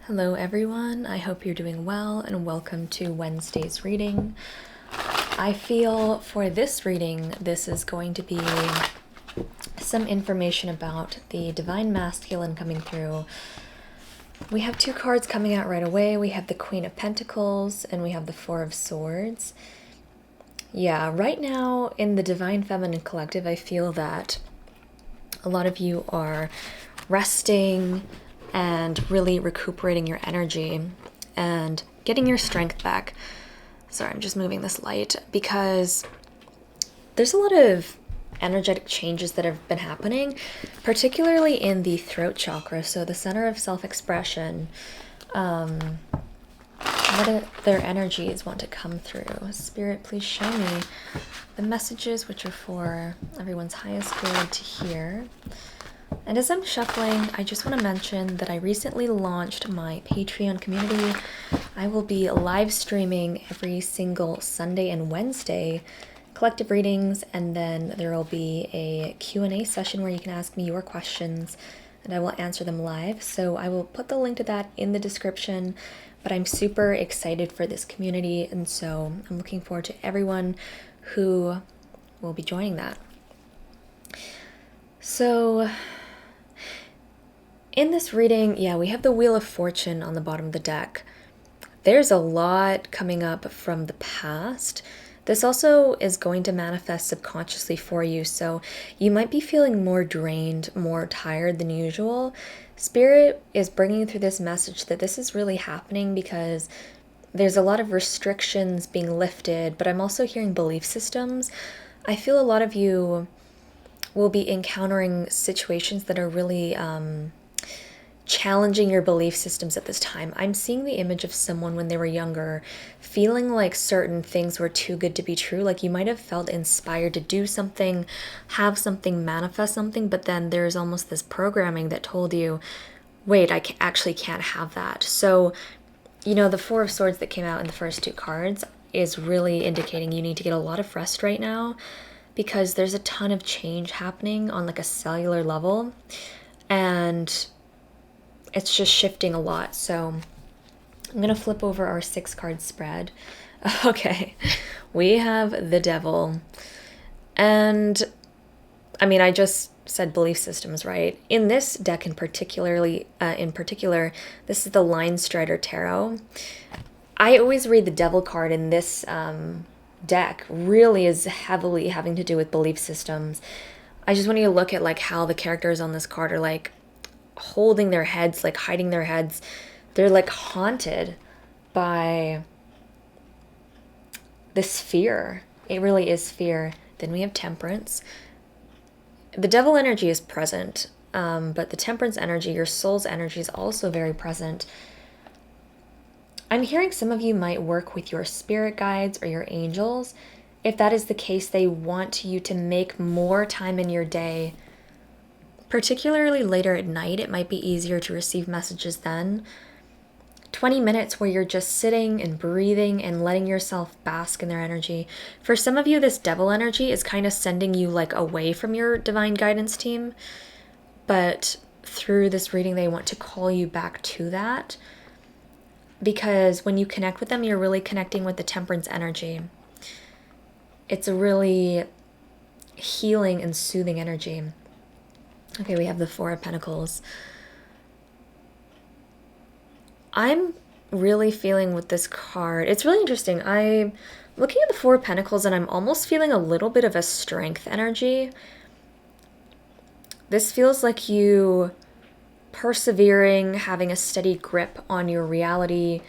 Hello everyone, I hope you're doing well and welcome to Wednesday's reading. I feel for this reading, this is going to be some information about the Divine Masculine coming through. We have two cards coming out right away. We have the Queen of Pentacles and we have the Four of Swords. Yeah, right now in the Divine Feminine Collective, I feel that a lot of you are resting and really recuperating your energy and getting your strength back. Sorry, I'm just moving this light because there's a lot of energetic changes that have been happening, particularly in the throat chakra, so the center of self-expression. What do their energies want to come through? Spirit, please show me the messages which are for everyone's highest good to hear. And as I'm shuffling, I just want to mention that I recently launched my Patreon community. I will be live streaming every single Sunday and Wednesday, collective readings, and then there will be a Q&A session where you can ask me your questions and I will answer them live. So I will put the link to that in the description, but I'm super excited for this community, and so I'm looking forward to everyone who will be joining that. So in this reading, yeah, we have the Wheel of Fortune on the bottom of the deck. There's a lot coming up from the past. This also is going to manifest subconsciously for you, so you might be feeling more drained, more tired than usual. Spirit is bringing you through this message that this is really happening because there's a lot of restrictions being lifted, but I'm also hearing belief systems. I feel a lot of you will be encountering situations that are really challenging your belief systems at this time. I'm seeing the image of someone when they were younger feeling like certain things were too good to be true. Like you might have felt inspired to do something, have something, manifest something, but then there's almost this programming that told you, wait, I actually can't have that. So, you know, the Four of Swords that came out in the first two cards is really indicating you need to get a lot of rest right now because there's a ton of change happening on like a cellular level, and it's just shifting a lot. So I'm going to flip over our 6-card spread. Okay, we have the Devil. And I mean, I just said belief systems, right? In this deck in particular, this is the Line Strider Tarot. I always read the Devil card in this deck. Really is heavily having to do with belief systems. I just want you to look at like how the characters on this card are like holding their heads, like hiding their heads. They're like haunted by this fear. It really is fear. Then we have Temperance. The Devil energy is present, but the Temperance energy, your soul's energy, is also very present. I'm hearing some of you might work with your spirit guides or your angels. If that is the case, they want you to make more time in your day, particularly later at night. It might be easier to receive messages then. 20 minutes where you're just sitting and breathing and letting yourself bask in their energy. For some of you, this Devil energy is kind of sending you like away from your divine guidance team, but through this reading, they want to call you back to that, because when you connect with them, you're really connecting with the Temperance energy. It's a really healing and soothing energy. Okay, we have the Four of Pentacles. I'm really feeling with this card. It's really interesting. I'm looking at the Four of Pentacles and I'm almost feeling a little bit of a strength energy. This feels like you persevering, having a steady grip on your reality,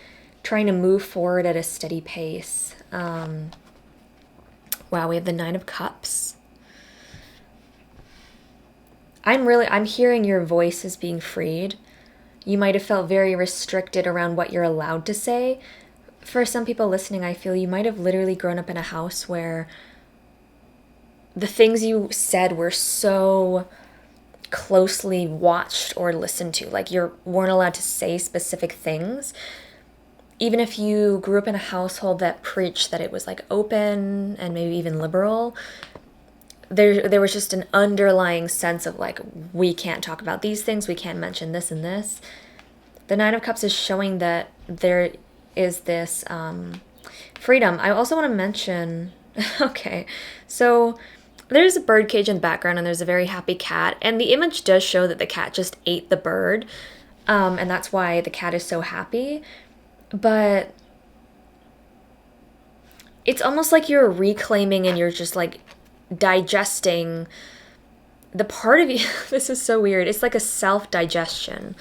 trying to move forward at a steady pace. Wow, we have the Nine of Cups. I'm hearing your voice is being freed. You might have felt very restricted around what you're allowed to say. For some people listening, I feel you might have literally grown up in a house where the things you said were so closely watched or listened to. Like you weren't allowed to say specific things. Even if you grew up in a household that preached that it was like open and maybe even liberal, there was just an underlying sense of like, we can't talk about these things, we can't mention this and this. The Nine of Cups is showing that there is this freedom. I also want to mention, okay, so there's a bird cage in the background and there's a very happy cat. And the image does show that the cat just ate the bird. And that's why the cat is so happy. But it's almost like you're reclaiming and you're just like digesting the part of you. This is so weird. It's like a self-digestion.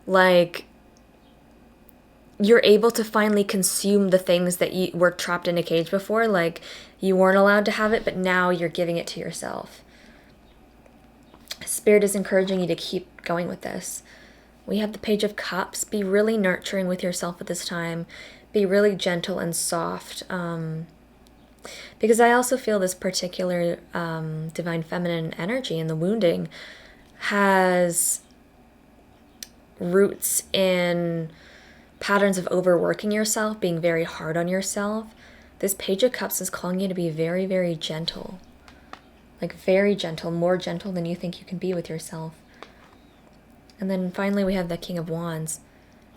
Like you're able to finally consume the things that you were trapped in a cage before. Like you weren't allowed to have it, but now you're giving it to yourself. Spirit is encouraging you to keep going with this. We have the Page of Cups. Be really nurturing with yourself at this time. Be really gentle and soft. Because I also feel this particular divine feminine energy and the wounding has roots in patterns of overworking yourself, being very hard on yourself. This Page of Cups is calling you to be very, very gentle. Like very gentle, more gentle than you think you can be with yourself. And then finally we have the King of Wands.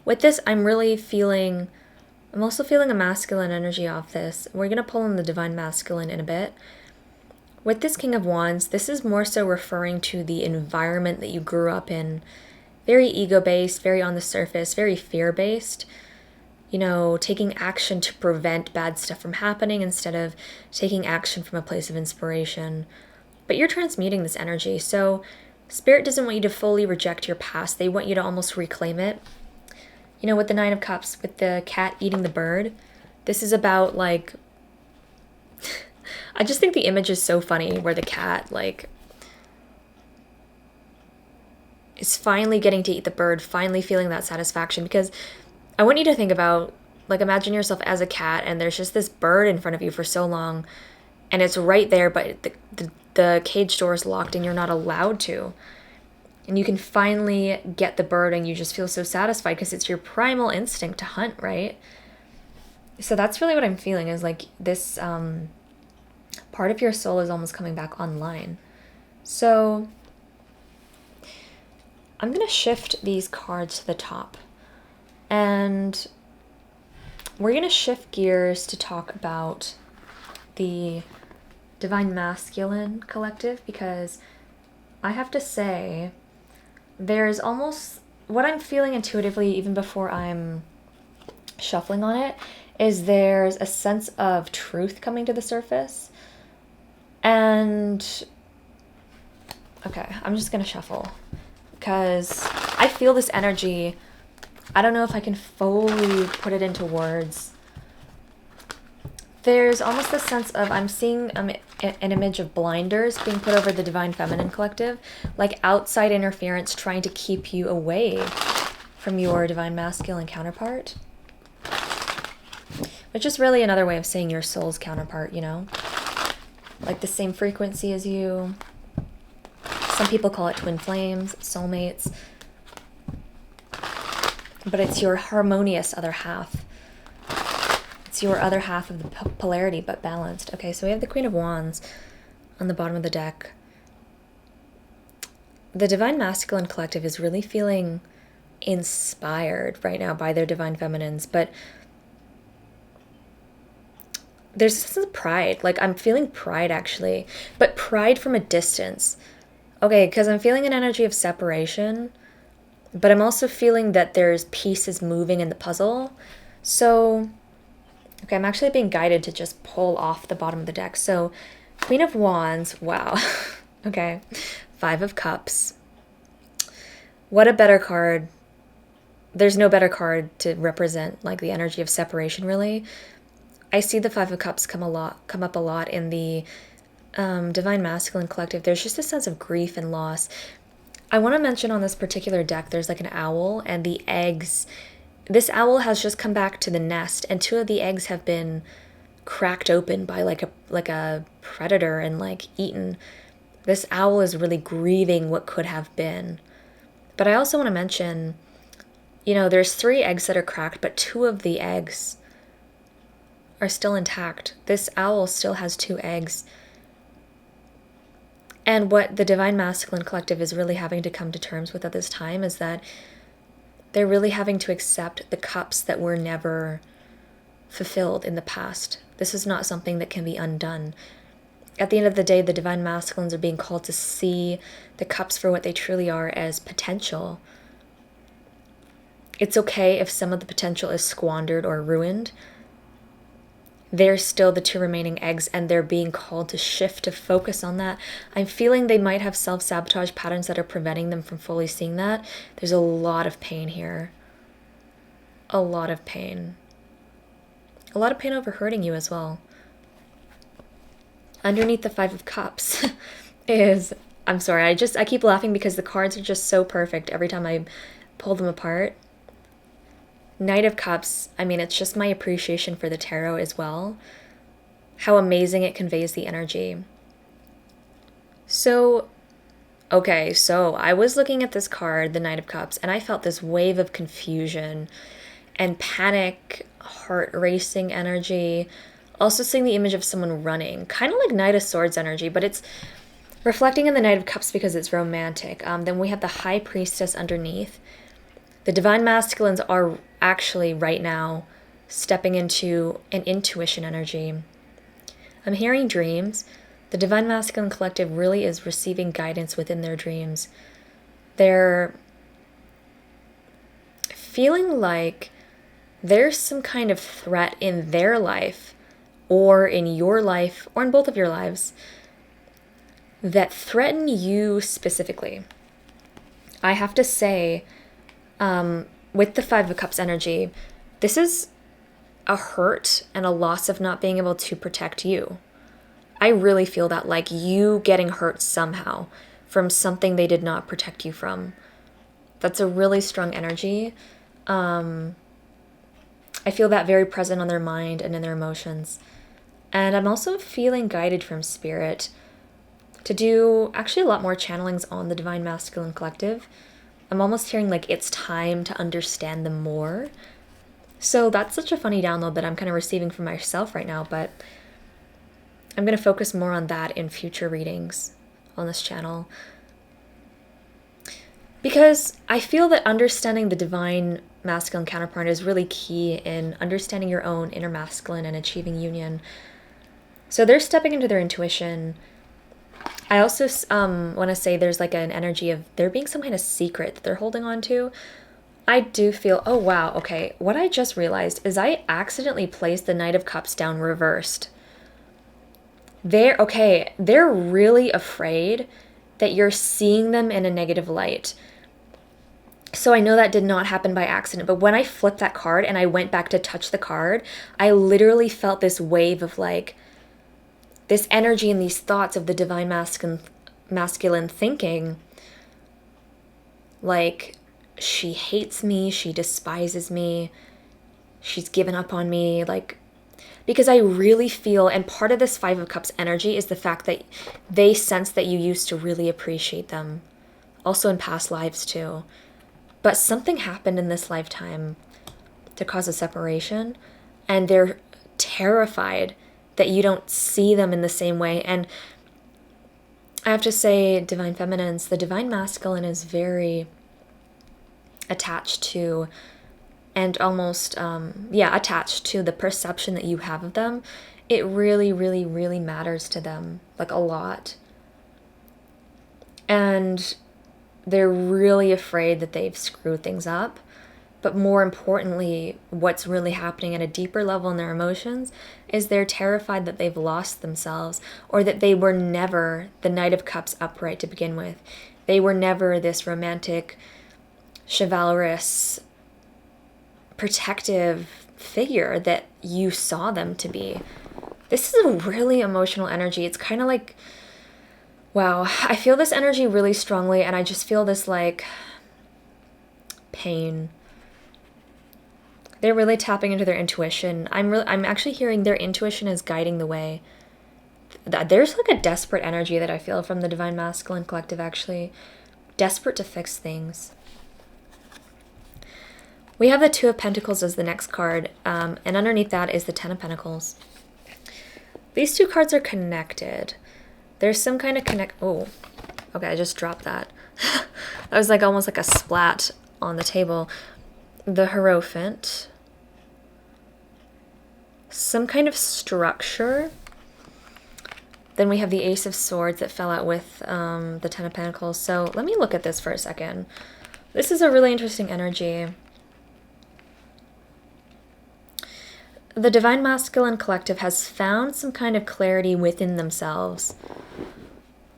With this, I'm also feeling a masculine energy off this. We're going to pull in the divine masculine in a bit. With this King of Wands, this is more so referring to the environment that you grew up in. Very ego-based, very on the surface, very fear-based. You know, taking action to prevent bad stuff from happening instead of taking action from a place of inspiration. But you're transmuting this energy. So Spirit doesn't want you to fully reject your past. They want you to almost reclaim it. You know, with the Nine of Cups, with the cat eating the bird, this is about, like, I just think the image is so funny where the cat, like, is finally getting to eat the bird, finally feeling that satisfaction. Because I want you to think about, like, imagine yourself as a cat and there's just this bird in front of you for so long and it's right there, but the cage door is locked and you're not allowed to. And you can finally get the bird and you just feel so satisfied because it's your primal instinct to hunt, right? So that's really what I'm feeling is like this part of your soul is almost coming back online. So I'm going to shift these cards to the top. And we're going to shift gears to talk about the Divine Masculine Collective because I have to say there's almost what I'm feeling intuitively even before I'm shuffling on it is there's a sense of truth coming to the surface. And okay, I'm just going to shuffle because I feel this energy. I don't know if I can fully put it into words. There's almost a sense of, I'm seeing an image of blinders being put over the Divine Feminine Collective, like outside interference trying to keep you away from your Divine Masculine counterpart. Which is really another way of saying your soul's counterpart, you know? Like the same frequency as you. Some people call it twin flames, soulmates. But it's your harmonious other half. It's your other half of the polarity, but balanced. Okay, so we have the Queen of Wands on the bottom of the deck. The Divine Masculine Collective is really feeling inspired right now by their Divine Feminines, but there's a sense of pride. Like, I'm feeling pride, actually, but pride from a distance. Okay, because I'm feeling an energy of separation, but I'm also feeling that there's pieces moving in the puzzle. So okay, I'm actually being guided to just pull off the bottom of the deck. So, Queen of Wands, wow. Okay, Five of Cups. What a better card. There's no better card to represent, like, the energy of separation, really. I see the Five of Cups come up a lot in the Divine Masculine Collective. There's just a sense of grief and loss. I want to mention on this particular deck, there's, like, an owl and the eggs. This owl has just come back to the nest, and two of the eggs have been cracked open by like a predator and like eaten. This owl is really grieving what could have been. But I also want to mention, you know, there's 3 eggs that are cracked, but 2 of the eggs are still intact. This owl still has 2 eggs. And what the Divine Masculine Collective is really having to come to terms with at this time is that They're really having to accept the cups that were never fulfilled in the past. This is not something that can be undone. At the end of the day, the divine masculines are being called to see the cups for what they truly are, as potential. It's okay if some of the potential is squandered or ruined. They're still the two remaining eggs, and they're being called to shift, to focus on that. I'm feeling they might have self-sabotage patterns that are preventing them from fully seeing that. There's a lot of pain here. A lot of pain. A lot of pain over hurting you as well. Underneath the Five of Cups is, I'm sorry, I keep laughing because the cards are just so perfect every time I pull them apart. Knight of Cups, I mean, it's just my appreciation for the tarot as well. How amazing it conveys the energy. So, okay, so I was looking at this card, the Knight of Cups, and I felt this wave of confusion and panic, heart racing energy. Also seeing the image of someone running, kind of like Knight of Swords energy, but it's reflecting in the Knight of Cups because it's romantic. Then we have the High Priestess underneath. The divine masculines are actually right now stepping into an intuition energy. I'm hearing dreams. The divine masculine collective really is receiving guidance within their dreams. They're feeling like there's some kind of threat in their life, or in your life, or in both of your lives, that threaten you specifically. I have to say, with the Five of Cups energy, this is a hurt and a loss of not being able to protect you. I really feel that, like you getting hurt somehow from something they did not protect you from. That's a really strong energy. I feel that very present on their mind and in their emotions. And I'm also feeling guided from spirit to do actually a lot more channelings on the divine masculine collective. I'm almost hearing like it's time to understand them more. So that's such a funny download that I'm kind of receiving from myself right now, but I'm going to focus more on that in future readings on this channel. Because I feel that understanding the divine masculine counterpart is really key in understanding your own inner masculine and achieving union. So they're stepping into their intuition. I also want to say there's like an energy of there being some kind of secret that they're holding on to. I do feel, oh wow, okay, what I just realized is I accidentally placed the Knight of Cups down reversed. They're really afraid that you're seeing them in a negative light. So I know that did not happen by accident, but when I flipped that card and I went back to touch the card, I literally felt this wave of like, this energy and these thoughts of the divine masculine thinking, like, she hates me, she despises me, she's given up on me, like, because I really feel, and part of this Five of Cups energy is the fact that they sense that you used to really appreciate them, also in past lives too. But something happened in this lifetime to cause a separation, and they're terrified that you don't see them in the same way. And I have to say, divine feminines, the divine masculine is very attached to, and almost, attached to the perception that you have of them. It really, really, really matters to them, like a lot. And they're really afraid that they've screwed things up. But more importantly, what's really happening at a deeper level in their emotions is they're terrified that they've lost themselves, or that they were never the Knight of Cups upright to begin with. They were never this romantic, chivalrous, protective figure that you saw them to be. This is a really emotional energy. It's kind of like, wow, I feel this energy really strongly, and I just feel this like pain. They're really tapping into their intuition. I'm actually hearing their intuition is guiding the way. There's like a desperate energy that I feel from the divine masculine collective, actually. Desperate to fix things. We have the Two of Pentacles as the next card, and underneath that is the Ten of Pentacles. These two cards are connected. There's some kind of oh, okay, I just dropped that. That was like almost like a splat on the table. the Hierophant, some kind of structure. Then we have the Ace of Swords that fell out with the Ten of Pentacles. So let me look at this for a second. This is a really interesting energy. The Divine Masculine Collective has found some kind of clarity within themselves.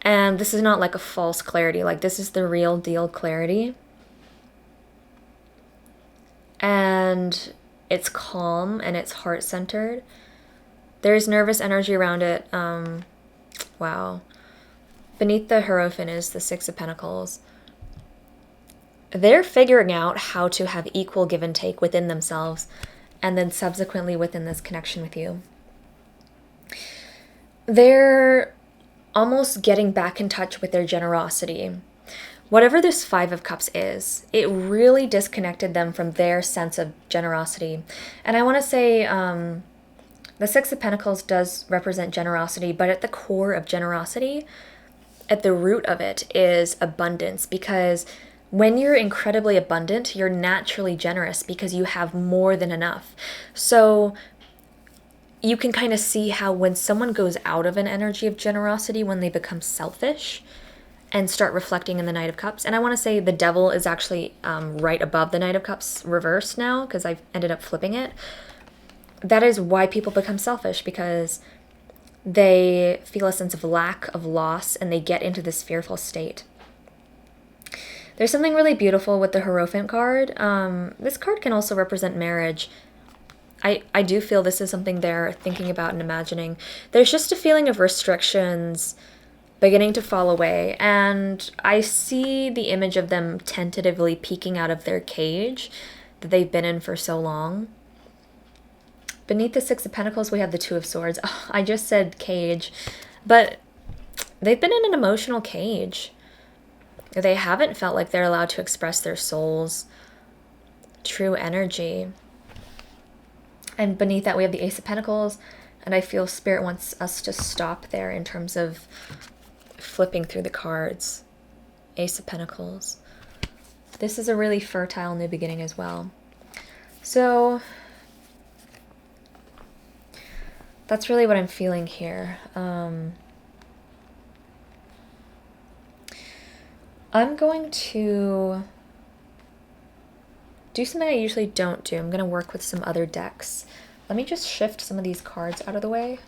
And this is not like a false clarity. Like, this is the real deal clarity. And it's calm and it's heart-centered. There's nervous energy around it. Wow. Beneath the Hierophant is the Six of Pentacles. They're figuring out how to have equal give and take within themselves, and then subsequently within this connection with you. They're almost getting back in touch with their generosity. Whatever this Five of Cups is, it really disconnected them from their sense of generosity. And I want to say the Six of Pentacles does represent generosity, but at the core of generosity, at the root of it, is abundance. Because when you're incredibly abundant, you're naturally generous because you have more than enough. So you can kind of see how when someone goes out of an energy of generosity, when they become selfish and start reflecting in the Knight of Cups. And I want to say the Devil is actually right above the Knight of Cups reversed now, because I've ended up flipping it. That is why people become selfish, because they feel a sense of lack, of loss, and they get into this fearful state. There's something really beautiful with the Hierophant card. This card can also represent marriage. I do feel this is something they're thinking about and imagining. There's just a feeling of restrictions beginning to fall away, and I see the image of them tentatively peeking out of their cage that they've been in for so long. Beneath the Six of Pentacles, we have the Two of Swords. Oh, I just said cage, but they've been in an emotional cage. They haven't felt like they're allowed to express their soul's true energy. And beneath that, we have the Ace of Pentacles, and I feel Spirit wants us to stop there in terms of flipping through the cards. Ace of Pentacles. This is a really fertile new beginning as well. So that's really what I'm feeling here. I'm going to do something I usually don't do. I'm going to work with some other decks. Let me just shift some of these cards out of the way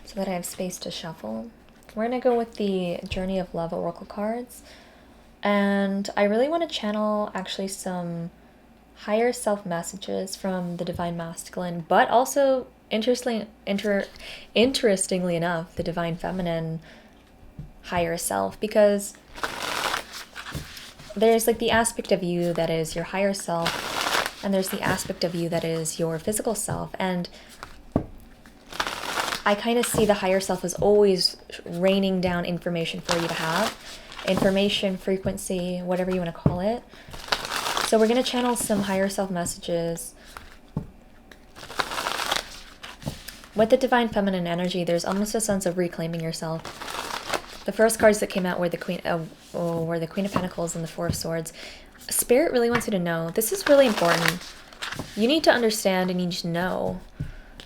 so that I have space to shuffle. We're going to go with the Journey of Love Oracle cards. And I really want to channel actually some higher self messages from the Divine Masculine, but also interestingly enough, the Divine Feminine higher self, because there's like the aspect of you that is your higher self, and there's the aspect of you that is your physical self. And I kind of see the higher self as always raining down information for you to have. Information, frequency, whatever you want to call it. So we're going to channel some higher self messages. With the Divine Feminine energy, there's almost a sense of reclaiming yourself. The first cards that came out were the Queen of Pentacles and the Four of Swords. Spirit really wants you to know, this is really important. You need to understand and you need to know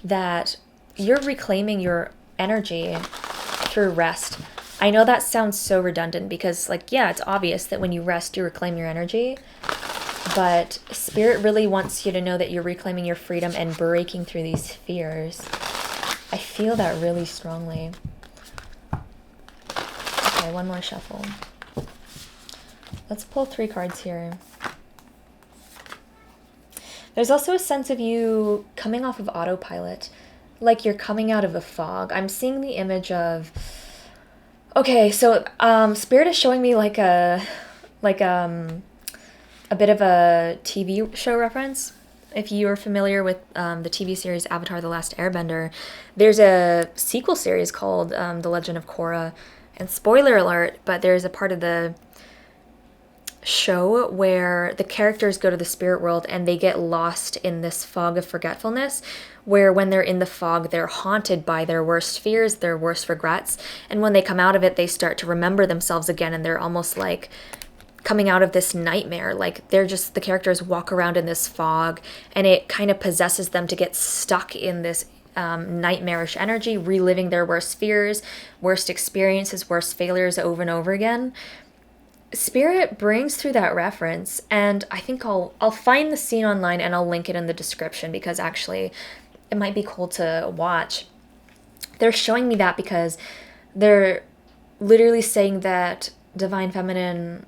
that you're reclaiming your energy through rest. I know that sounds so redundant because, like, yeah, it's obvious that when you rest, you reclaim your energy. But Spirit really wants you to know that you're reclaiming your freedom and breaking through these fears. I feel that really strongly. Okay, one more shuffle. Let's pull 3 cards here. There's also a sense of you coming off of autopilot, like you're coming out of a fog. I'm seeing the image of, okay, so Spirit is showing me like a bit of a TV show reference. If you are familiar with the TV series Avatar: The Last Airbender, there's a sequel series called The Legend of Korra. And spoiler alert, but there's a part of the show where the characters go to the spirit world and they get lost in this fog of forgetfulness, where when they're in the fog, they're haunted by their worst fears, their worst regrets. And when they come out of it, they start to remember themselves again, and they're almost like coming out of this nightmare. Like the characters walk around in this fog and it kind of possesses them to get stuck in this nightmarish energy, reliving their worst fears, worst experiences, worst failures over and over again. Spirit brings through that reference, and I think I'll find the scene online and I'll link it in the description, because actually it might be cool to watch. They're showing me that because they're literally saying that divine feminine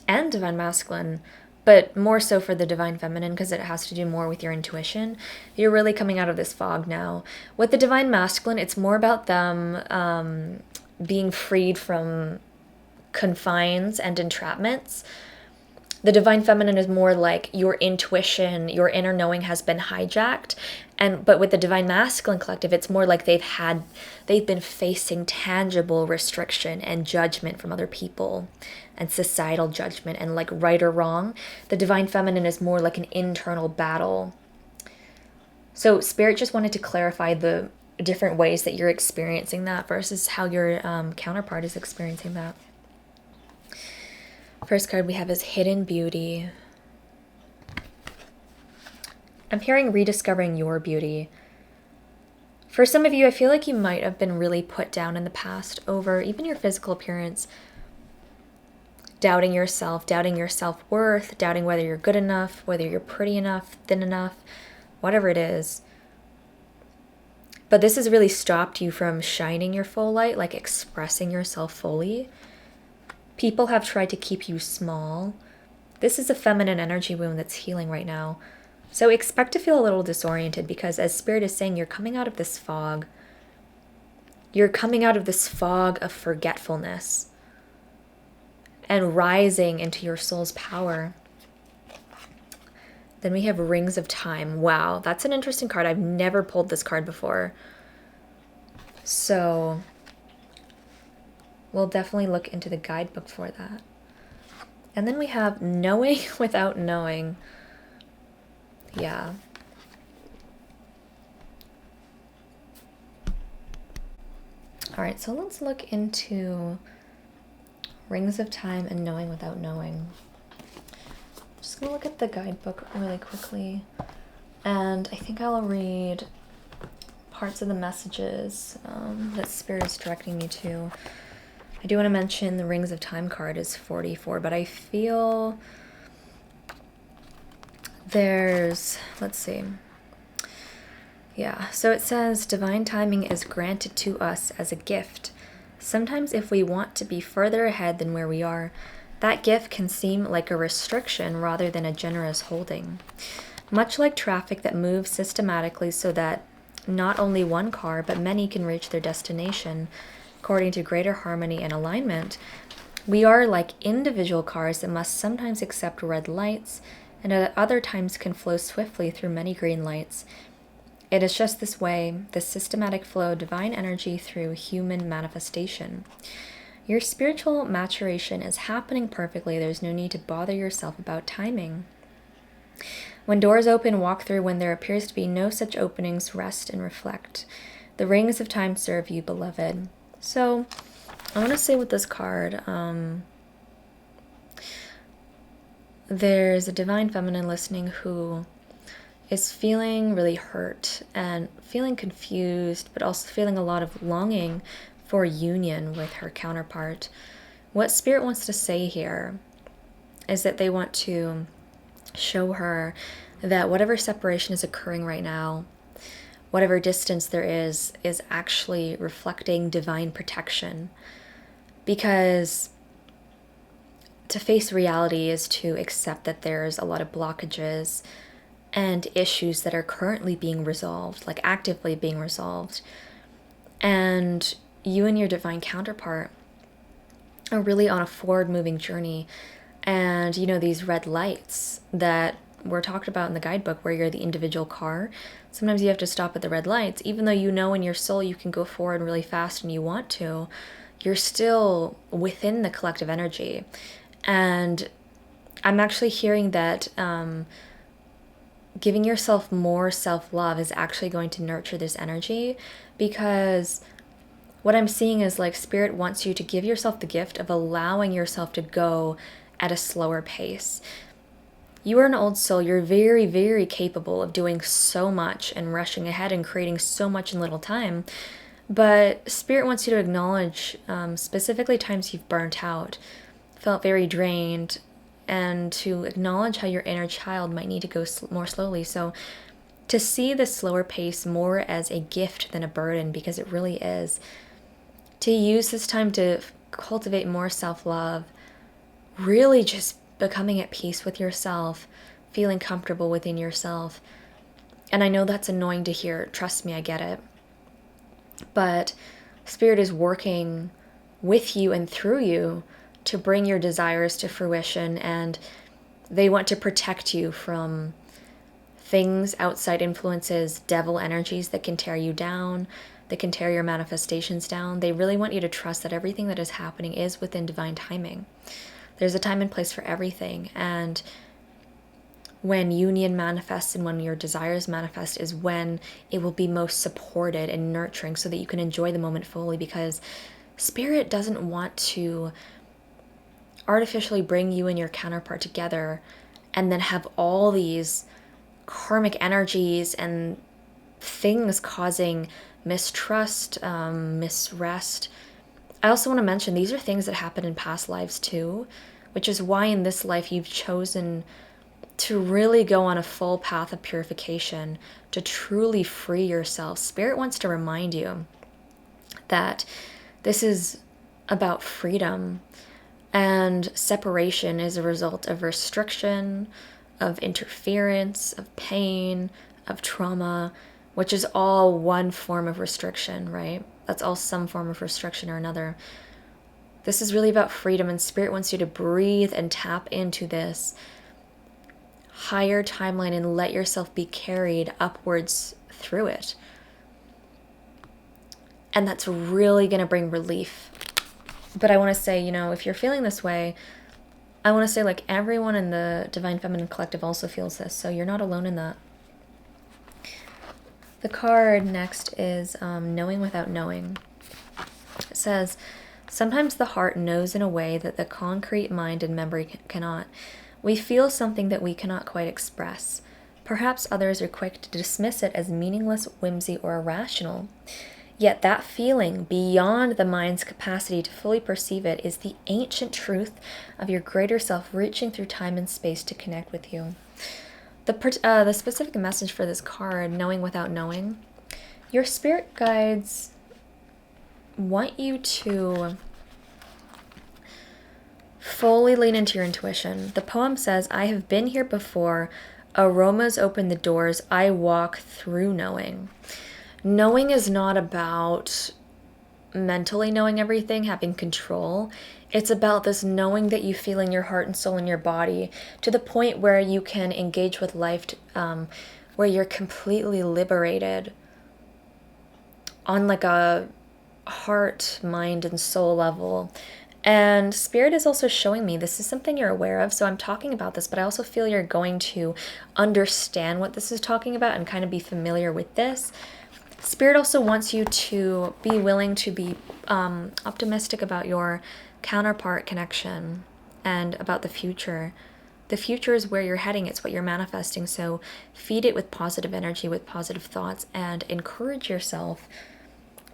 and divine masculine, but more so for the divine feminine because it has to do more with your intuition. You're really coming out of this fog now. With the divine masculine, it's more about them being freed from confines and entrapments. The divine feminine is more like your intuition, your inner knowing has been hijacked. But with the divine masculine collective, it's more like they've been facing tangible restriction and judgment from other people and societal judgment and like right or wrong. The divine feminine is more like an internal battle. So Spirit just wanted to clarify the different ways that you're experiencing that versus how your counterpart is experiencing that. First card we have is Hidden Beauty. I'm hearing rediscovering your beauty. For some of you, I feel like you might have been really put down in the past over even your physical appearance. Doubting yourself, doubting your self-worth, doubting whether you're good enough, whether you're pretty enough, thin enough, whatever it is. But this has really stopped you from shining your full light, like expressing yourself fully. People have tried to keep you small. This is a feminine energy wound that's healing right now. So expect to feel a little disoriented because, as Spirit is saying, you're coming out of this fog. You're coming out of this fog of forgetfulness and rising into your soul's power. Then we have Rings of Time. Wow, that's an interesting card. I've never pulled this card before. So we'll definitely look into the guidebook for that. And then we have Knowing Without Knowing. Yeah. All right, so let's look into Rings of Time and Knowing Without Knowing. I'm just gonna look at the guidebook really quickly. And I think I'll read parts of the messages that Spirit is directing me to. I do want to mention the Rings of Time card is 44, but I feel there's, let's see. Yeah, so it says, divine timing is granted to us as a gift. Sometimes if we want to be further ahead than where we are, that gift can seem like a restriction rather than a generous holding. Much like traffic that moves systematically so that not only one car, but many can reach their destination according to greater harmony and alignment, we are like individual cars that must sometimes accept red lights and at other times can flow swiftly through many green lights. It is just this way, the systematic flow of divine energy through human manifestation. Your spiritual maturation is happening perfectly. There's no need to bother yourself about timing. When doors open, walk through. When there appears to be no such openings, rest and reflect. The rings of time serve you, beloved. So, I want to say with this card, there's a divine feminine listening who is feeling really hurt and feeling confused, but also feeling a lot of longing for union with her counterpart. What Spirit wants to say here is that they want to show her that whatever separation is occurring right now, whatever distance there is actually reflecting divine protection. Because to face reality is to accept that there's a lot of blockages and issues that are currently being resolved, like actively being resolved. And you and your divine counterpart are really on a forward-moving journey. And, you know, these red lights that were talked about in the guidebook where you're the individual car, sometimes you have to stop at the red lights. Even though you know in your soul you can go forward really fast and you want to, you're still within the collective energy. And I'm actually hearing that giving yourself more self-love is actually going to nurture this energy, because what I'm seeing is like Spirit wants you to give yourself the gift of allowing yourself to go at a slower pace. You are an old soul. You're very, very capable of doing so much and rushing ahead and creating so much in little time. But Spirit wants you to acknowledge specifically times you've burnt out, felt very drained, and to acknowledge how your inner child might need to go more slowly. So to see the slower pace more as a gift than a burden, because it really is. To use this time to cultivate more self-love, really just becoming at peace with yourself, feeling comfortable within yourself. And I know that's annoying to hear. Trust me, I get it. But Spirit is working with you and through you to bring your desires to fruition, and they want to protect you from things, outside influences, devil energies that can tear you down, that can tear your manifestations down. They really want you to trust that everything that is happening is within divine timing. There's a time and place for everything, and when union manifests and when your desires manifest is when it will be most supported and nurturing, so that you can enjoy the moment fully, because Spirit doesn't want to artificially bring you and your counterpart together and then have all these karmic energies and things causing mistrust, misrest. I also want to mention these are things that happen in past lives too, which is why in this life you've chosen to really go on a full path of purification, to truly free yourself. Spirit wants to remind you that this is about freedom, and separation is a result of restriction, of interference, of pain, of trauma, which is all one form of restriction, right? That's all some form of restriction or another. This is really about freedom, and Spirit wants you to breathe and tap into this higher timeline and let yourself be carried upwards through it. And that's really going to bring relief. But I want to say, if you're feeling this way, I want to say, like, everyone in the Divine Feminine Collective also feels this, so you're not alone in that. The card next is Knowing Without Knowing. It says, sometimes the heart knows in a way that the concrete mind and memory cannot. We feel something that we cannot quite express. Perhaps others are quick to dismiss it as meaningless, whimsy, or irrational. Yet that feeling, beyond the mind's capacity to fully perceive it, is the ancient truth of your greater self reaching through time and space to connect with you. The specific message for this card, Knowing Without Knowing, your spirit guides want you to fully lean into your intuition. The poem says, I have been here before. Aromas open the doors. I walk through knowing. Knowing is not about mentally knowing everything, having control. It's about this knowing that you feel in your heart and soul in your body, to the point where you can engage with life, where you're completely liberated on like a heart, mind, and soul level. And Spirit is also showing me this is something you're aware of, so I'm talking about this, but I also feel you're going to understand what this is talking about and kind of be familiar with this. Spirit also wants you to be willing to be optimistic about your counterpart connection and about the future. The future is where you're heading. It's what you're manifesting. So feed it with positive energy, with positive thoughts, and encourage yourself.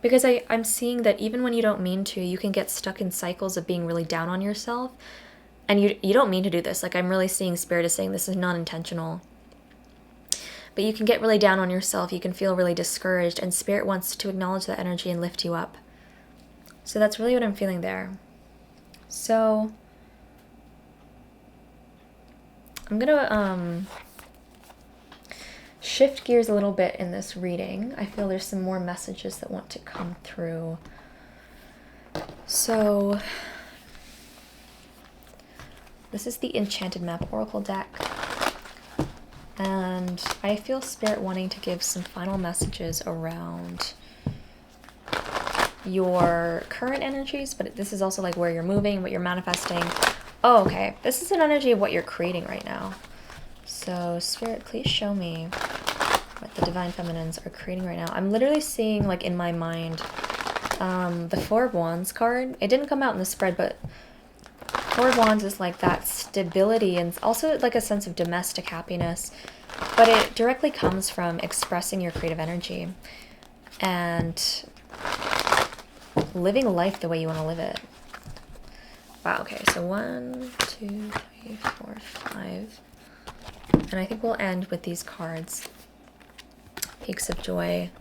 Because I'm seeing that even when you don't mean to, you can get stuck in cycles of being really down on yourself. And you don't mean to do this. Like, I'm really seeing Spirit is saying this is not intentional. But you can get really down on yourself. You can feel really discouraged. And Spirit wants to acknowledge that energy and lift you up. So that's really what I'm feeling there. So I'm going to shift gears a little bit in this reading. I feel there's some more messages that want to come through. So this is the Enchanted Map Oracle deck. And I feel Spirit wanting to give some final messages around your current energies, but this is also like where you're moving, what you're manifesting. Oh, okay. This is an energy of what you're creating right now. So Spirit, please show me what the Divine Feminines are creating right now. I'm literally seeing, like, in my mind, the Four of Wands card. It didn't come out in the spread, but Four of Wands is like that stability and also like a sense of domestic happiness, but it directly comes from expressing your creative energy and living life the way you want to live it. Wow, okay, so 1, 2, 3, 4, 5. And I think we'll end with these cards. Peaks of Joy.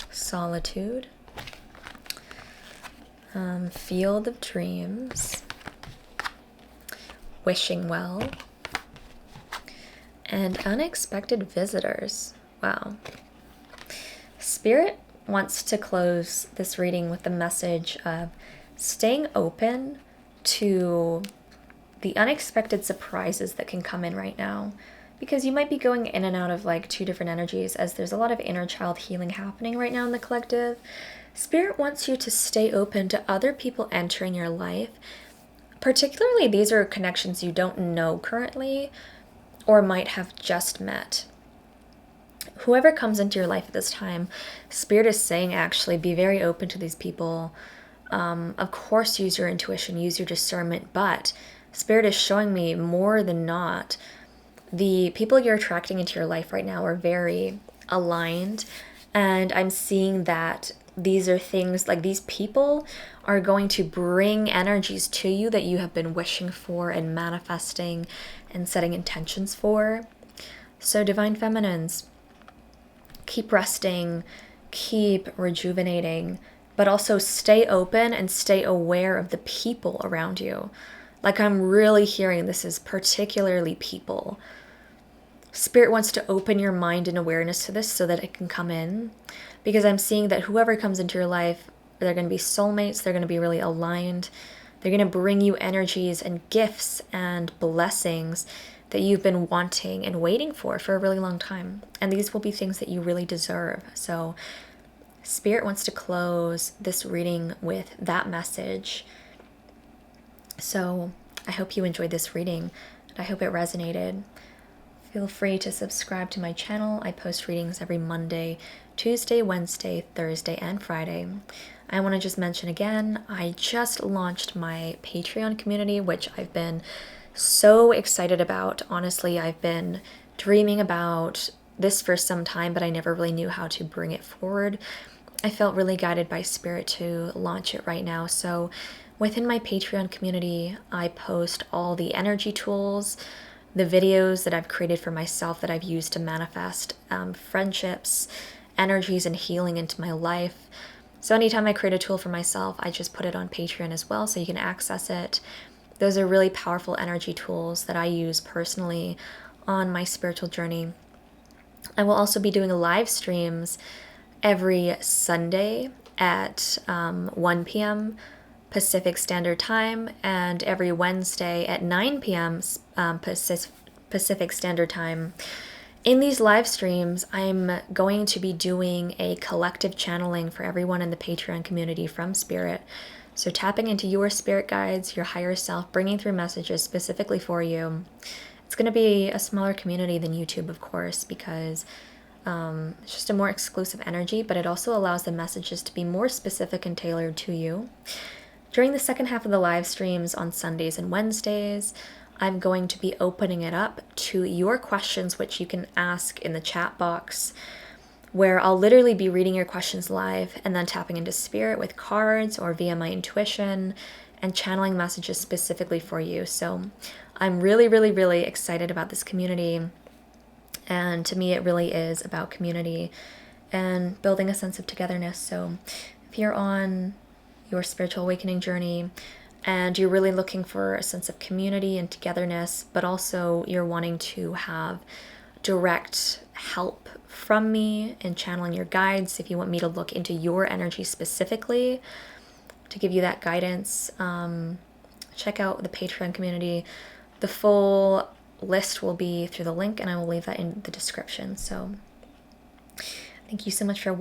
Solitude. Field of Dreams. Wishing Well. And Unexpected Visitors. Wow. Spirit wants to close this reading with the message of staying open to the unexpected surprises that can come in right now, because you might be going in and out of like 2 different energies, as there's a lot of inner child healing happening right now in the collective. Spirit wants you to stay open to other people entering your life. Particularly, these are connections you don't know currently or might have just met. Whoever comes into your life at this time, Spirit is saying actually be very open to these people. Of course, use your intuition, use your discernment, but Spirit is showing me more than not, the people you're attracting into your life right now are very aligned. And I'm seeing that these are things like these people are going to bring energies to you that you have been wishing for and manifesting and setting intentions for. So Divine Feminines, keep resting, keep rejuvenating, but also stay open and stay aware of the people around you. Like, I'm really hearing this is particularly people. Spirit wants to open your mind and awareness to this so that it can come in. Because I'm seeing that whoever comes into your life, they're going to be soulmates, they're going to be really aligned. They're going to bring you energies and gifts and blessings that you've been wanting and waiting for a really long time. And these will be things that you really deserve. So Spirit wants to close this reading with that message. So I hope you enjoyed this reading, and I hope it resonated. Feel free to subscribe to my channel. I post readings every Monday, Tuesday, Wednesday, Thursday, and Friday. I want to just mention again, I just launched my Patreon community, which I've been so excited about. Honestly, I've been dreaming about this for some time, but I never really knew how to bring it forward. I felt really guided by Spirit to launch it right now. So within my Patreon community, I post all the energy tools, the videos that I've created for myself that I've used to manifest friendships, energies, and healing into my life. So anytime I create a tool for myself, I just put it on Patreon as well so you can access it. Those are really powerful energy tools that I use personally on my spiritual journey. I will also be doing live streams every Sunday at 1 p.m. Pacific Standard Time, and every Wednesday at 9 p.m. Pacific Standard Time. In these live streams, I'm going to be doing a collective channeling for everyone in the Patreon community from Spirit. So tapping into your spirit guides, your higher self, bringing through messages specifically for you. It's going to be a smaller community than YouTube, of course, because it's just a more exclusive energy, but it also allows the messages to be more specific and tailored to you. During the second half of the live streams on Sundays and Wednesdays, I'm going to be opening it up to your questions, which you can ask in the chat box, where I'll literally be reading your questions live and then tapping into Spirit with cards or via my intuition and channeling messages specifically for you. So I'm really, really, really excited about this community. And to me, it really is about community and building a sense of togetherness. So if you're on your spiritual awakening journey and you're really looking for a sense of community and togetherness, but also you're wanting to have direct help from me in channeling your guides, if you want me to look into your energy specifically to give you that guidance, check out the Patreon community. The full list will be through the link, and I will leave that in the description. So thank you so much for watching.